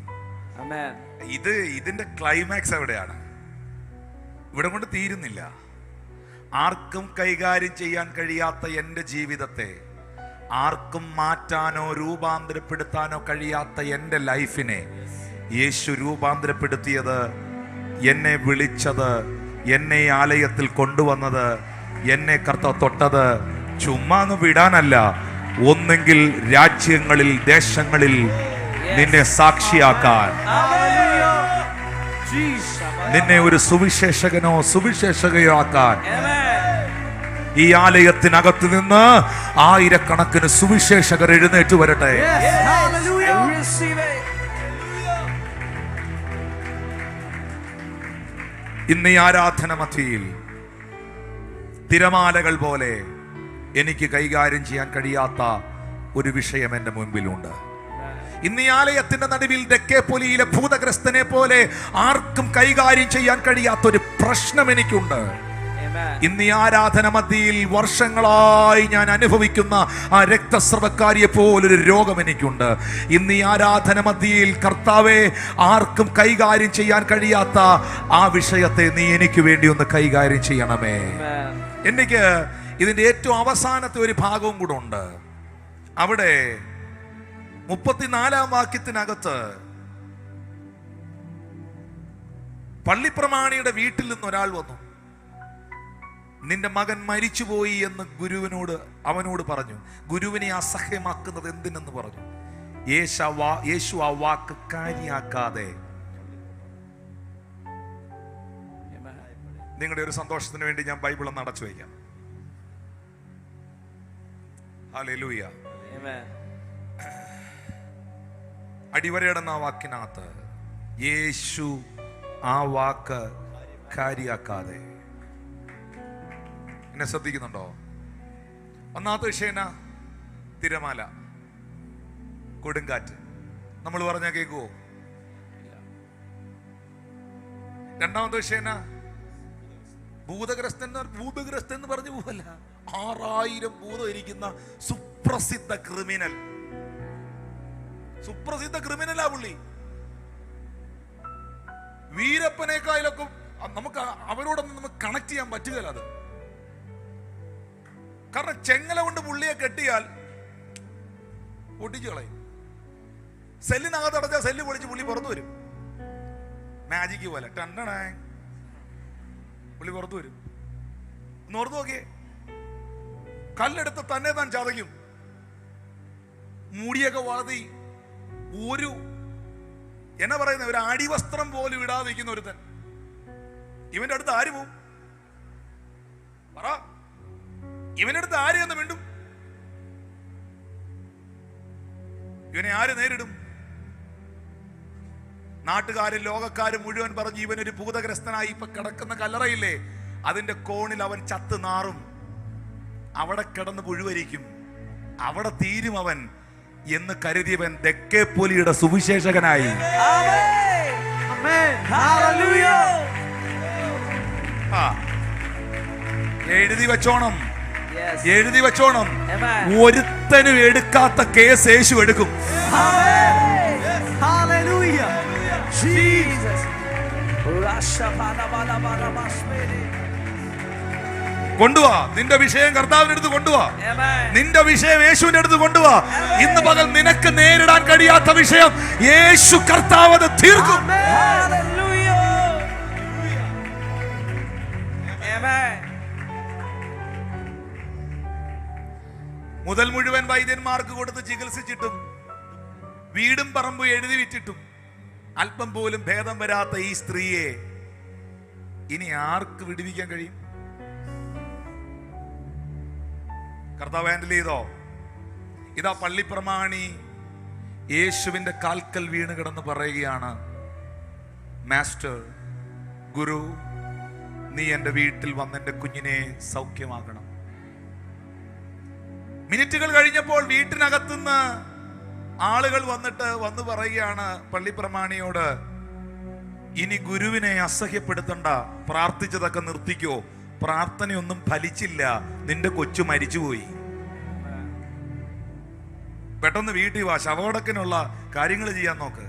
ഇതിന്റെ ക്ലൈമാക്സ് എവിടെയാണ്? ഇവിടെ കൊണ്ട് തീരുന്നില്ല. ആർക്കും കൈകാര്യം ചെയ്യാൻ കഴിയാത്ത എൻ്റെ ജീവിതത്തെ, ആർക്കും മാറ്റാനോ രൂപാന്തരപ്പെടുത്താനോ കഴിയാത്ത എൻ്റെ ലൈഫിനെ യേശു രൂപാന്തരപ്പെടുത്തിയത്, എന്നെ വിളിച്ചത്, എന്നെ ആലയത്തിൽ കൊണ്ടുവന്നത്, എന്നെ കർത്താവ് തൊട്ടത് ചുമ്മാ അങ്ങ് വിടാനല്ല, ഒന്നെങ്കിൽ രാജ്യങ്ങളിൽ, ദേശങ്ങളിൽ നിന്നെ സാക്ഷിയാക്കാൻ, നിന്നെ ഒരു സുവിശേഷകനോ സുവിശേഷകയോ ആക്കാൻ. ഈ ആലയത്തിനകത്ത് നിന്ന് ആയിരക്കണക്കിന് സുവിശേഷകർ എഴുന്നേറ്റ് വരട്ടെ. ഇന്ന് ഈ ആരാധന മധ്യയിൽ തിരമാലകൾ പോലെ എനിക്ക് കൈകാര്യം ചെയ്യാൻ കഴിയാത്ത ഒരു വിഷയം എൻ്റെ മുൻപിലുണ്ട്. ഇന്ന് ഈ ആലയത്തിന്റെ നടുവിൽ ദെക്കേപ്പൊലിയിലെ ഭൂതഗ്രസ്തനെ പോലെ ആർക്കും കൈകാര്യം ചെയ്യാൻ കഴിയാത്ത ഒരു പ്രശ്നം എനിക്കുണ്ട്. ഇന്ന് ഈ ആരാധന മധ്യയിൽ വർഷങ്ങളായി ഞാൻ അനുഭവിക്കുന്ന ആ രക്തസ്രവക്കാരിയെ പോലൊരു രോഗം എനിക്കുണ്ട്. ഇന്ന് ഈ ആരാധന മധ്യയിൽ കർത്താവെ, ആർക്കും കൈകാര്യം ചെയ്യാൻ കഴിയാത്ത ആ വിഷയത്തെ നീ എനിക്ക് വേണ്ടി ഒന്ന് കൈകാര്യം ചെയ്യണമേ. എനിക്ക് ഇതിന്റെ ഏറ്റവും അവസാനത്തെ ഒരു ഭാഗവും കൂടെ ഉണ്ട്. അവിടെ 34-ാം വാക്യത്തിനകത്ത് പള്ളിപ്രമാണിയുടെ വീട്ടിൽ നിന്ന് ഒരാൾ വന്നു. നിന്റെ മകൻ മരിച്ചുപോയി എന്ന് അവനോട് പറഞ്ഞു. ഗുരുവിനെ അസഹ്യമാക്കുന്നത് എന്തിനെന്ന് പറഞ്ഞു. യേശു ആ വാക്ക് കാര്യാക്കാതെ, നിങ്ങളുടെ ഒരു സന്തോഷത്തിന് വേണ്ടി ഞാൻ ബൈബിൾ ഒന്ന് അടച്ചു വയ്ക്കാം. ഹല്ലേലൂയ. Amen. അടിവരയിടുന്ന ആ വാക്കിനകത്ത് യേശു ആ വാക്ക് കാര്യാക്കാതെ. എന്നെ ശ്രദ്ധിക്കുന്നുണ്ടോ? ഒന്നാമത്തെ വിഷയന തിരമാല, കൊടുങ്കാറ്റ്. നമ്മൾ പറഞ്ഞാൽ കേൾക്കുവോ? രണ്ടാമത്തെ വിഷയന ഭൂതഗ്രസ്തൻ എന്ന് പറഞ്ഞു പോവല്ല. 6000 ഭൂതം ഇരിക്കുന്ന സുപ്രസിദ്ധ ക്രിമിനൽ. സുപ്രസിദ്ധ ക്രിമിനലാ പുള്ളി. വീരപ്പനേക്കാളൊക്കെ നമുക്ക് അവരോടൊന്നും നമുക്ക് കണക്ട് ചെയ്യാൻ പറ്റുകയില്ല. അത് കാരണം ചെങ്ങല കൊണ്ട് പുള്ളിയെ കെട്ടിയാൽ പൊട്ടിച്ചു കളയും. സെല്ലിനകത്ത് അടച്ചാൽ സെല്ല് പൊളിച്ച് പുള്ളി പുറത്തു വരും. മാജിക്ക് പോലെ ടണ്ടണ പുള്ളി പുറത്തു വരും. ഒന്ന് ഓർത്ത് നോക്കിയേ. കല്ലെടുത്ത് തന്നെ താൻ ചതയ്ക്കും. മുടിയൊക്കെ വളർത്തി ഒരു എന്നാ പറയുന്ന ഒരു അടിവസ്ത്രം പോലും ഇടാതെ നിൽക്കുന്ന ഒരുത്തൻ. ഇവന്റെ അടുത്ത് ആര് പോവും? പറ. ഇവന്റെ അടുത്ത് ആര് എന്ന് വീണ്ടും ഇവനെ ആര് നേരിടും? നാട്ടുകാരും ലോകക്കാരും മുഴുവൻ പറഞ്ഞ് ഇവനൊരു ഭൂതഗ്രസ്തനായി ഇപ്പൊ കിടക്കുന്ന കല്ലറയില്ലേ, അതിന്റെ കോണിൽ അവൻ ചത്ത് നാറും. അവിടെ കിടന്ന് പുഴുവരിക്കും. അവിടെ തീരും അവൻ എന്ന് കരുതിയവൻ ദെക്കേപ്പോലിയുടെ സുവിശേഷകനായി. എഴുതി വെച്ചോണം, എഴുതി വെച്ചോണം. ഒരുത്തനും എടുക്കാത്ത കേസ് യേശു എടുക്കും. കൊണ്ടുവാ നിന്റെ വിഷയം കർത്താവിന്റെ അടുത്ത് കൊണ്ടുവാ. നിന്റെ വിഷയം യേശുവിന്റെ അടുത്ത് കൊണ്ടുവാ. ഇന്ന് പകൽ നിനക്ക് നേരിടാൻ കഴിയാത്ത വിഷയം യേശു കർത്താവ് അത് തീർക്കും. മുതൽ മുഴുവൻ വൈദ്യന്മാർക്ക് കൊടുത്ത് ചികിത്സിച്ചിട്ടും വീടും പറമ്പും എഴുതി വിറ്റിട്ടും അല്പം പോലും ഭേദം വരാത്ത ഈ സ്ത്രീയെ ഇനി ആർക്ക് വിടുവിക്കാൻ കഴിയും? കർത്താവ് ഹാൻഡിൽ ചെയ്തോ? ഇതാ പള്ളിപ്രമാണി യേശുവിന്റെ കാൽക്കൽ വീണ് കിടന്ന് പറയുകയാണ്, മാസ്റ്റർ, ഗുരു, നീ എൻ്റെ വീട്ടിൽ വന്ന് എൻ്റെ കുഞ്ഞിനെ സൗഖ്യമാക്കണം. മിനിറ്റുകൾ കഴിഞ്ഞപ്പോൾ വീട്ടിനകത്തുനിന്ന് ആളുകൾ വന്ന് പറയുകയാണ് പള്ളിപ്രമാണിയോട്, ഇനി ഗുരുവിനെ അസഹ്യപ്പെടുത്തണ്ട, പ്രാർത്ഥിച്ചതൊക്കെ നിർത്തിക്കോ, പ്രാർത്ഥനയൊന്നും ഫലിച്ചില്ല, നിന്റെ കൊച്ചു മരിച്ചുപോയി. പെട്ടെന്ന് വീട്ടിൽ വാ, ശവോടക്കിനുള്ള കാര്യങ്ങൾ ചെയ്യാൻ നോക്ക്.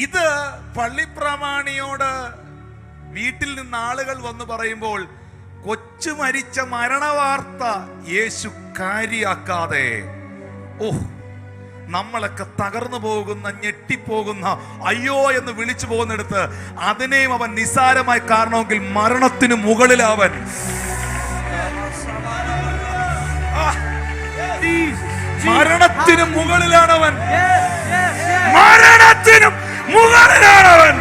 ഇത് പള്ളിപ്രമാണിയോട് വീട്ടിൽ നിന്ന് ആളുകൾ വന്ന് പറയുമ്പോൾ കൊച്ചു മരിച്ച മരണവാർത്ത യേശു കാര്യാക്കാതെ, നമ്മളൊക്കെ തകർന്നു പോകുന്ന, ഞെട്ടിപ്പോകുന്ന, അയ്യോ എന്ന് വിളിച്ചു പോകുന്നിടത്ത് അതിനെയും അവൻ നിസ്സാരമായി കാണണമെങ്കിൽ മരണത്തിന് മുകളിലവൻ. മരണത്തിന് മുകളിലാണവൻ. മരണത്തിനും മുകളിലാണവൻ.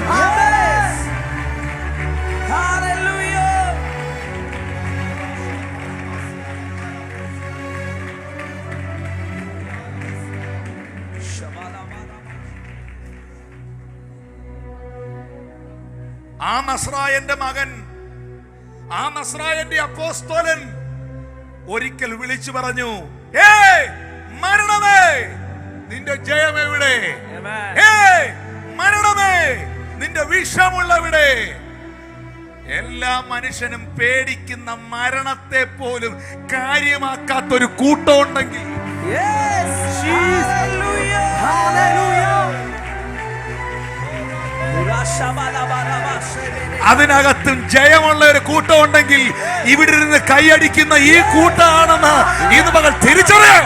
ആ നസ്രായന്റെ മകൻ, ആ നസ്രായന്റെ അപ്പോസ്തലൻ ഒരിക്കൽ വിളിച്ചു പറഞ്ഞു, മരണമേ നിന്റെ ജയം എവിടെ? മരണമേ നിന്റെ വിഷമുള്ളവിടെ? എല്ലാ മനുഷ്യനും പേടിക്കുന്ന മരണത്തെ പോലും കാര്യമാക്കാത്തൊരു കൂട്ടമുണ്ടെങ്കിൽ, അതിനകത്തും ജയമുള്ള ഒരു കൂട്ടമുണ്ടെങ്കിൽ ഇവിടെ ഇരുന്ന് കൈയടിക്കുന്ന ഈ കൂട്ടമാണെന്ന് ഇന്ന് മകൾ തിരിച്ചറിയാം.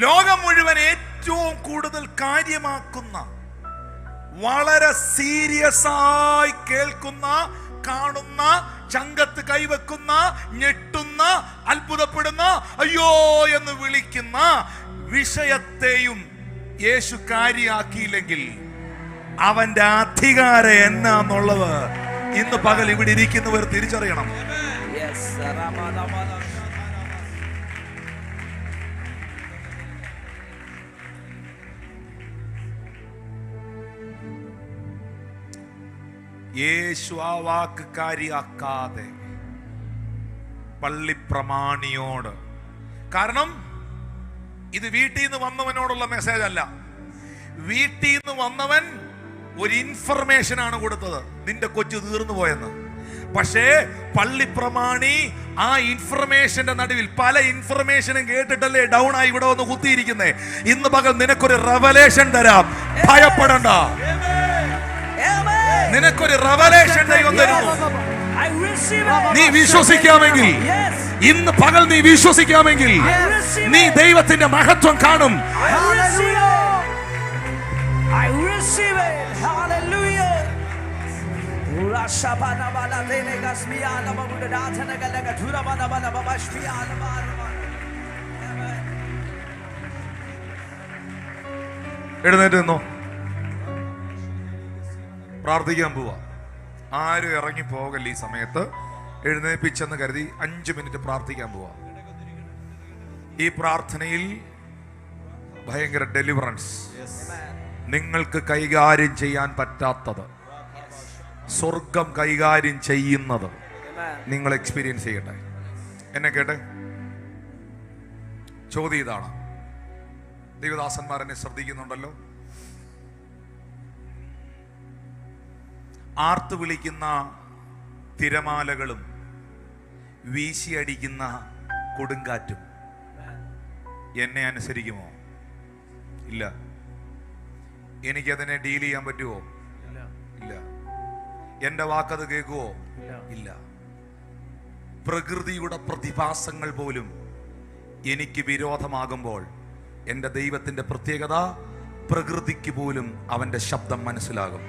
ലോകം മുഴുവൻ ഏറ്റവും കൂടുതൽ കാര്യമാക്കുന്ന, വളരെ സീരിയസ് ആയി കേൾക്കുന്ന, കാണുന്ന, ചങ്കത്ത് കൈവെക്കുന്ന, ഞെട്ടുന്ന, അത്ഭുതപ്പെടുന്ന, അയ്യോ എന്ന് വിളിക്കുന്ന വിഷയത്തെയും യേശു കാര്യാക്കിയില്ലെങ്കിൽ അവന്റെ അധികാരം എന്നാന്നുള്ളത് ഇന്ന് പകൽ ഇവിടെ ഇരിക്കുന്നവർ തിരിച്ചറിയണം. യേശു ആ വാക്ക് കാര്യാക്കാതെ പള്ളിപ്രമാണിയോട്, കാരണം ഇത് വീട്ടിൽ നിന്ന് വന്നവനോടുള്ള മെസ്സേജ് അല്ല. വീട്ടിൽ നിന്ന് വന്നവൻ ഒരു ഇൻഫർമേഷൻ ആണ് കൊടുത്തത്, നിന്റെ കൊച്ചു തീർന്നു പോയെന്ന്. പക്ഷേ പള്ളിപ്രമാണി ആ ഇൻഫർമേഷന്റെ നടുവിൽ പല ഇൻഫർമേഷനും കേട്ടിട്ടല്ലേ ഡൗൺ ആയി ഇവിടെ വന്ന് കുത്തിയിരിക്കുന്നേ. ഇന്ന് പകൽ നിനക്കൊരു റെവലേഷൻ തരാം, ഭയപ്പെടണ്ട. നിനക്കൊരു റെവലേഷൻ ദൈവം തരുന്നു. നീ വിശ്വസിക്കാമെങ്കിൽ, ഇന്ന് പകൽ നീ വിശ്വസിക്കാമെങ്കിൽ നീ ദൈവത്തിന്റെ മഹത്വം കാണും. എഴുന്നേറ്റ് നിന്നോ, പ്രാർത്ഥിക്കാൻ പോവാ. ആരും ഇറങ്ങി പോകല്ല ഈ സമയത്ത്. എഴുന്നേൽപ്പിച്ചെന്ന് കരുതി 5 മിനിറ്റ് പ്രാർത്ഥിക്കാൻ പോവാ. ഈ പ്രാർത്ഥനയിൽ ഭയങ്കര ഡെലിവറൻസ്, നിങ്ങൾക്ക് കൈകാര്യം ചെയ്യാൻ പറ്റാത്തത് സ്വർഗം കൈകാര്യം ചെയ്യുന്നത് നിങ്ങൾ എക്സ്പീരിയൻസ് ചെയ്യട്ടെ. എന്നെ കേട്ടെ, ചോദ്യം ഇതാണ്. ദൈവദാസന്മാർ എന്നെ ശ്രദ്ധിക്കുന്നുണ്ടല്ലോ. ആർത്ത് വിളിക്കുന്ന തിരമാലകളും വീശിയടിക്കുന്ന കൊടുങ്കാറ്റും എന്നെ അനുസരിക്കുമോ? ഇല്ല. എനിക്കതിനെ ഡീൽ ചെയ്യാൻ പറ്റുമോ? ഇല്ല. എന്റെ വാക്കത് കേൾക്കുവോ? ഇല്ല. പ്രകൃതിയുടെ പ്രതിഭാസങ്ങൾ പോലും എനിക്ക് വിരോധമാകുമ്പോൾ എൻ്റെ ദൈവത്തിന്റെ പ്രത്യേകത, പ്രകൃതിക്ക് പോലും അവന്റെ ശബ്ദം മനസ്സിലാകും.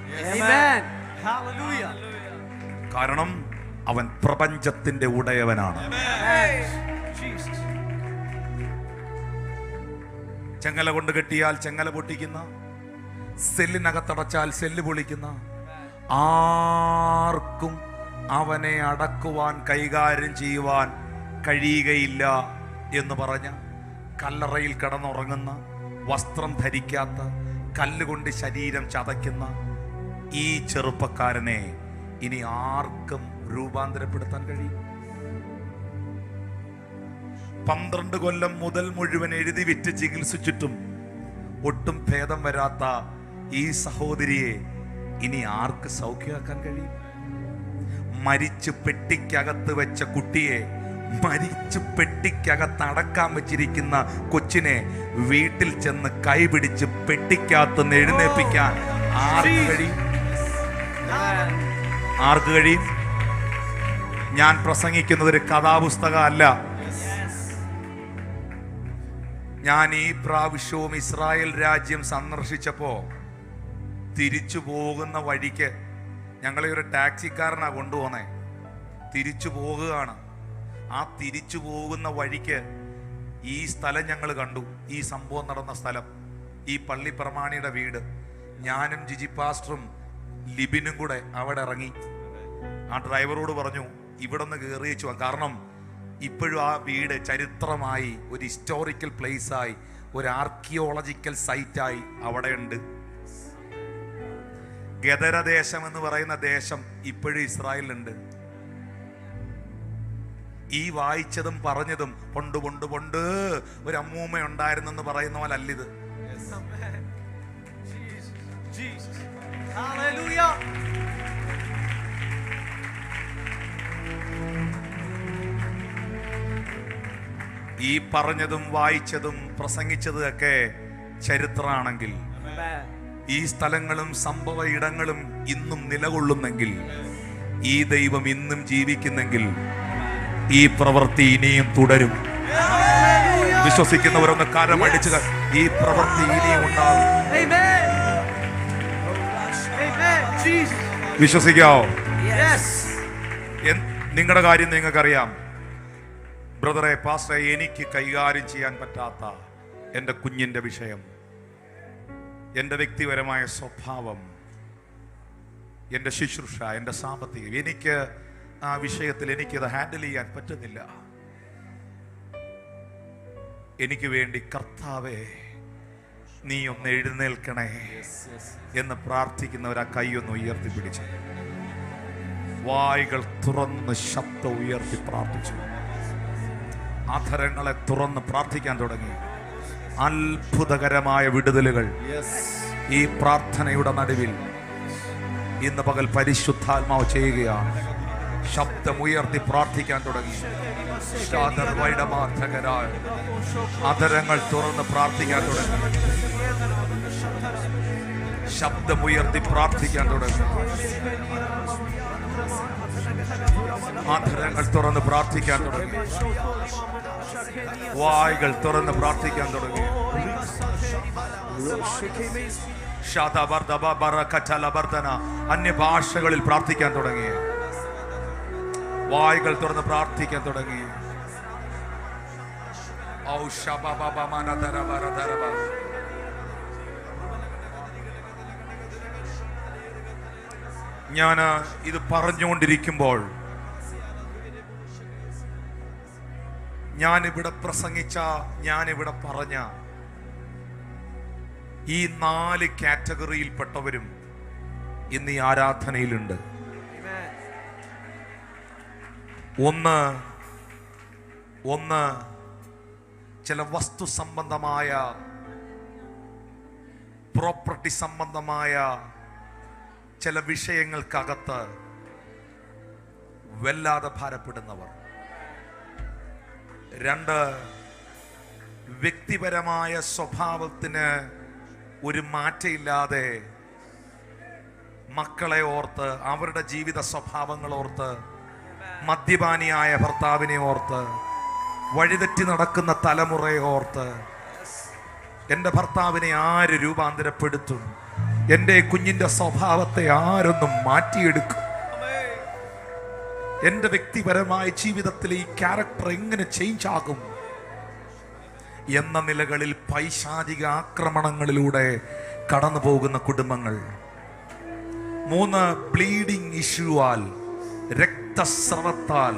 കാരണം അവൻ പ്രപഞ്ചത്തിന്റെ ഉടയവനാണ്. ചെങ്ങല കൊണ്ട് കെട്ടിയാൽ ചെങ്ങല പൊട്ടിക്കുന്ന, സെല്ലിനകത്തടച്ചാൽ സെല്ല് പൊളിക്കുന്ന, ആർക്കും അവനെ അടക്കുവാൻ കൈകാര്യം ചെയ്യുവാൻ കഴിയുകയില്ല എന്ന് പറഞ്ഞ, കല്ലറയിൽ കിടന്നുറങ്ങുന്ന, വസ്ത്രം ധരിക്കാത്ത, കല്ലുകൊണ്ട് ശരീരം ചതയ്ക്കുന്ന ഈ ചെറുപ്പക്കാരനെ ഇനി ആർക്കും രൂപാന്തരപ്പെടുത്താൻ കഴിയും? 12 കൊല്ലം മുതൽ മുഴുവൻ എഴുതി വിറ്റ് ചികിത്സിച്ചിട്ടും ഒട്ടും ഭേദം വരാത്ത ഈ സഹോദരിയെ ഇനി ആർക്ക് സൗഖ്യമാക്കാൻ കഴിയും? മരിച്ചു പെട്ടിക്കകത്ത് വെച്ച കുട്ടിയെ, മരിച്ചു പെട്ടിക്കകത്ത് അടക്കാൻ വെച്ചിരിക്കുന്ന കൊച്ചിനെ വീട്ടിൽ ചെന്ന് കൈപിടിച്ച് പെട്ടിക്കകത്ത് എഴുന്നേൽപ്പിക്കാൻ ആർക്ക് കഴിയും? ആർക്ക് കഴിയും? ഞാൻ പ്രസംഗിക്കുന്നത് ഒരു കഥാപുസ്തകം അല്ല. ഞാൻ ഈ പ്രാവശ്യവും ഇസ്രായേൽ രാജ്യം സന്ദർശിച്ചപ്പോ തിരിച്ചു പോകുന്ന വഴിക്ക് ഞങ്ങളെ ഒരു ടാക്സിക്കാരനാ കൊണ്ടുപോന്നേ. തിരിച്ചു പോകുകയാണ്. ആ തിരിച്ചു പോകുന്ന വഴിക്ക് ഈ സ്ഥലം ഞങ്ങൾ കണ്ടു. ഈ സംഭവം നടന്ന സ്ഥലം, ഈ പള്ളി പ്രമാണിയുടെ വീട്. ഞാനും ജിജി പാസ്റ്ററും ലിബിനും കൂടെ അവിടെ ഇറങ്ങി. ആ ഡ്രൈവറോട് പറഞ്ഞു, ഇവിടെ നിന്ന് കയറി വെച്ചു. കാരണം ഇപ്പോഴും ആ വീട് ചരിത്രമായി, ഒരു ഹിസ്റ്റോറിക്കൽ പ്ലേസായി, ഒരു ആർക്കിയോളജിക്കൽ സൈറ്റായി അവിടെ ഉണ്ട്. ഗദരദേശം എന്ന് പറയുന്ന ദേശം ഇപ്പോഴും ഇസ്രായേലിലുണ്ട്. ഈ വായിച്ചതും പറഞ്ഞതും പൊണ്ട് പൊണ്ട് പൊണ്ട് ഒരു അമ്മൂമ്മ ഉണ്ടായിരുന്നെന്ന് പറയുന്ന പോലെ അല്ലിത്. ഈ പറഞ്ഞതും വായിച്ചതും പ്രസംഗിച്ചതും ഒക്കെ ചരിത്രമാണെങ്കിൽ, ഈ സ്ഥലങ്ങളും സംഭവ ഇടങ്ങളും ഇന്നും നിലകൊള്ളുന്നെങ്കിൽ, ഈ ദൈവം ഇന്നും ജീവിക്കുന്നെങ്കിൽ, ഈ പ്രവൃത്തി ഇനിയും തുടരും. വിശ്വസിക്കുന്നവരൊന്ന് കരമടിച്ച് ഈ പ്രവൃത്തി ഇനിയും ഉണ്ടാകും. വിശ്വസിക്കാവോ? നിങ്ങളുടെ കാര്യം നിങ്ങൾക്കറിയാം. ബ്രദറെ, പാസ്റ്ററെ, എനിക്ക് കൈകാര്യം ചെയ്യാൻ പറ്റാത്ത എൻ്റെ കുഞ്ഞിൻ്റെ വിഷയം, എൻ്റെ വ്യക്തിപരമായ സ്വഭാവം, എൻ്റെ ശുശ്രൂഷ, എൻ്റെ സാമ്പത്തികം, എനിക്ക് ആ വിഷയത്തിൽ എനിക്കത് ഹാൻഡിൽ ചെയ്യാൻ പറ്റുന്നില്ല. എനിക്ക് വേണ്ടി കർത്താവേ നീ ഒന്ന് എഴുന്നേൽക്കണേ എന്ന് പ്രാർത്ഥിക്കുന്നവർ ആ കൈ ഒന്ന് ഉയർത്തിപ്പിടിച്ചു, വായ്കൾ തുറന്ന് ശബ്ദം ഉയർത്തി പ്രാർത്ഥിച്ചു, അധരങ്ങളെ തുറന്ന് പ്രാർത്ഥിക്കാൻ തുടങ്ങി. അത്ഭുതകരമായ വിടുതലുകൾ ഈ പ്രാർത്ഥനയുടെ നടുവിൽ ഇന്ന് പകൽ പരിശുദ്ധാത്മാവ് ചെയ്യുകയാണ്. ശബ്ദമുയർത്തി പ്രാർത്ഥിക്കാൻ തുടങ്ങി. അധരങ്ങൾ തുറന്ന് പ്രാർത്ഥിക്കാൻ തുടങ്ങി. ശബ്ദമുയർത്തി പ്രാർത്ഥിക്കാൻ തുടങ്ങി. അധരങ്ങൾ തുറന്ന് പ്രാർത്ഥിക്കാൻ തുടങ്ങി. വായ്കൾ തുറന്ന് പ്രാർത്ഥിക്കാൻ തുടങ്ങി. അന്യഭാഷകളിൽ പ്രാർത്ഥിക്കാൻ തുടങ്ങി. വായ്കൾ തുറന്ന് പ്രാർത്ഥിക്കാൻ തുടങ്ങി. ഞാൻ ഇത് പറഞ്ഞുകൊണ്ടിരിക്കുമ്പോൾ ഞാനിവിടെ പ്രസംഗിച്ച, ഞാനിവിടെ പറഞ്ഞ ഈ 4 കാറ്റഗറിയിൽപ്പെട്ടവരും ഇന്ന് ഈ ആരാധനയിലുണ്ട്. ഒന്ന് ചില വസ്തു സംബന്ധമായ, പ്രോപ്പർട്ടി സംബന്ധമായ ചില വിഷയങ്ങൾക്കകത്ത് വല്ലാതെ ഭാരപ്പെടുന്നവർ. 2, വ്യക്തിപരമായ സ്വഭാവത്തിന് ഒരു മാറ്റമില്ലാതെ മക്കളെ ഓർത്ത്, അവരുടെ ജീവിത സ്വഭാവങ്ങൾ ഓർത്ത്, മദ്യപാനിയായ ഭർത്താവിനെ ഓർത്ത്, വഴിതെറ്റി നടക്കുന്ന തലമുറയെ ഓർത്ത്, എൻ്റെ ഭർത്താവിനെ ആര് രൂപാന്തരപ്പെടുത്തും, എൻ്റെ കുഞ്ഞിൻ്റെ സ്വഭാവത്തെ ആരൊന്നും മാറ്റിയെടുക്കും, എൻ്റെ വ്യക്തിപരമായ ജീവിതത്തിലെ ഈ ക്യാരക്ടർ എങ്ങനെ ചേഞ്ച് ആകും എന്ന നിലകളിൽ പൈശാചിക ആക്രമണങ്ങളിലൂടെ കടന്നു പോകുന്ന കുടുംബങ്ങൾ. 3, ബ്ലീഡിംഗ് ഇഷ്യൂവാൽ, രക്തസ്രവത്താൽ,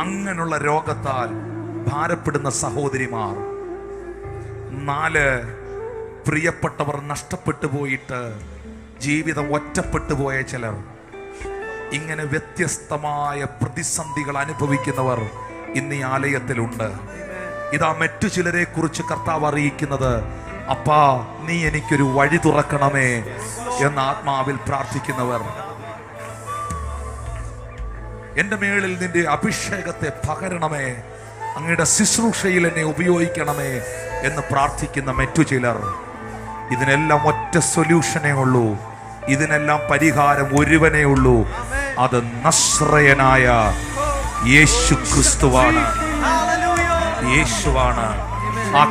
അങ്ങനെയുള്ള രോഗത്താൽ ഭാരപ്പെടുന്ന സഹോദരിമാർ. 4, പ്രിയപ്പെട്ടവർ നഷ്ടപ്പെട്ടു പോയിട്ട് ജീവിതം ഒറ്റപ്പെട്ടു പോയ ചിലർ. ഇങ്ങനെ വ്യത്യസ്തമായ പ്രതിസന്ധികൾ അനുഭവിക്കുന്നവർ ഇന്ന് ഈ ആലയത്തിലുണ്ട്. ഇതാ മറ്റു ചിലരെ കുറിച്ച് കർത്താവ് അറിയിക്കുന്നത്, അപ്പാ നീ എനിക്കൊരു വഴി തുറക്കണമേ എന്ന ആത്മാവിൽ പ്രാർത്ഥിക്കുന്നവർ. എൻ്റെ മേളിൽ നിന്റെ അഭിഷേകത്തെ പകരണമേ, അങ്ങയുടെ ശുശ്രൂഷയിൽ എന്നെ ഉപയോഗിക്കണമേ എന്ന് പ്രാർത്ഥിക്കുന്ന മറ്റു ചിലർ. ഇതിനെല്ലാം ഒറ്റ സൊല്യൂഷനേ ഉള്ളൂ, ഇതിനെല്ലാം പരിഹാരം ഒരുവനേ ഉള്ളൂ. അത് നസ്രയനായ യേശു ക്രിസ്തുവാണ്. യേശുവാണ്. ആ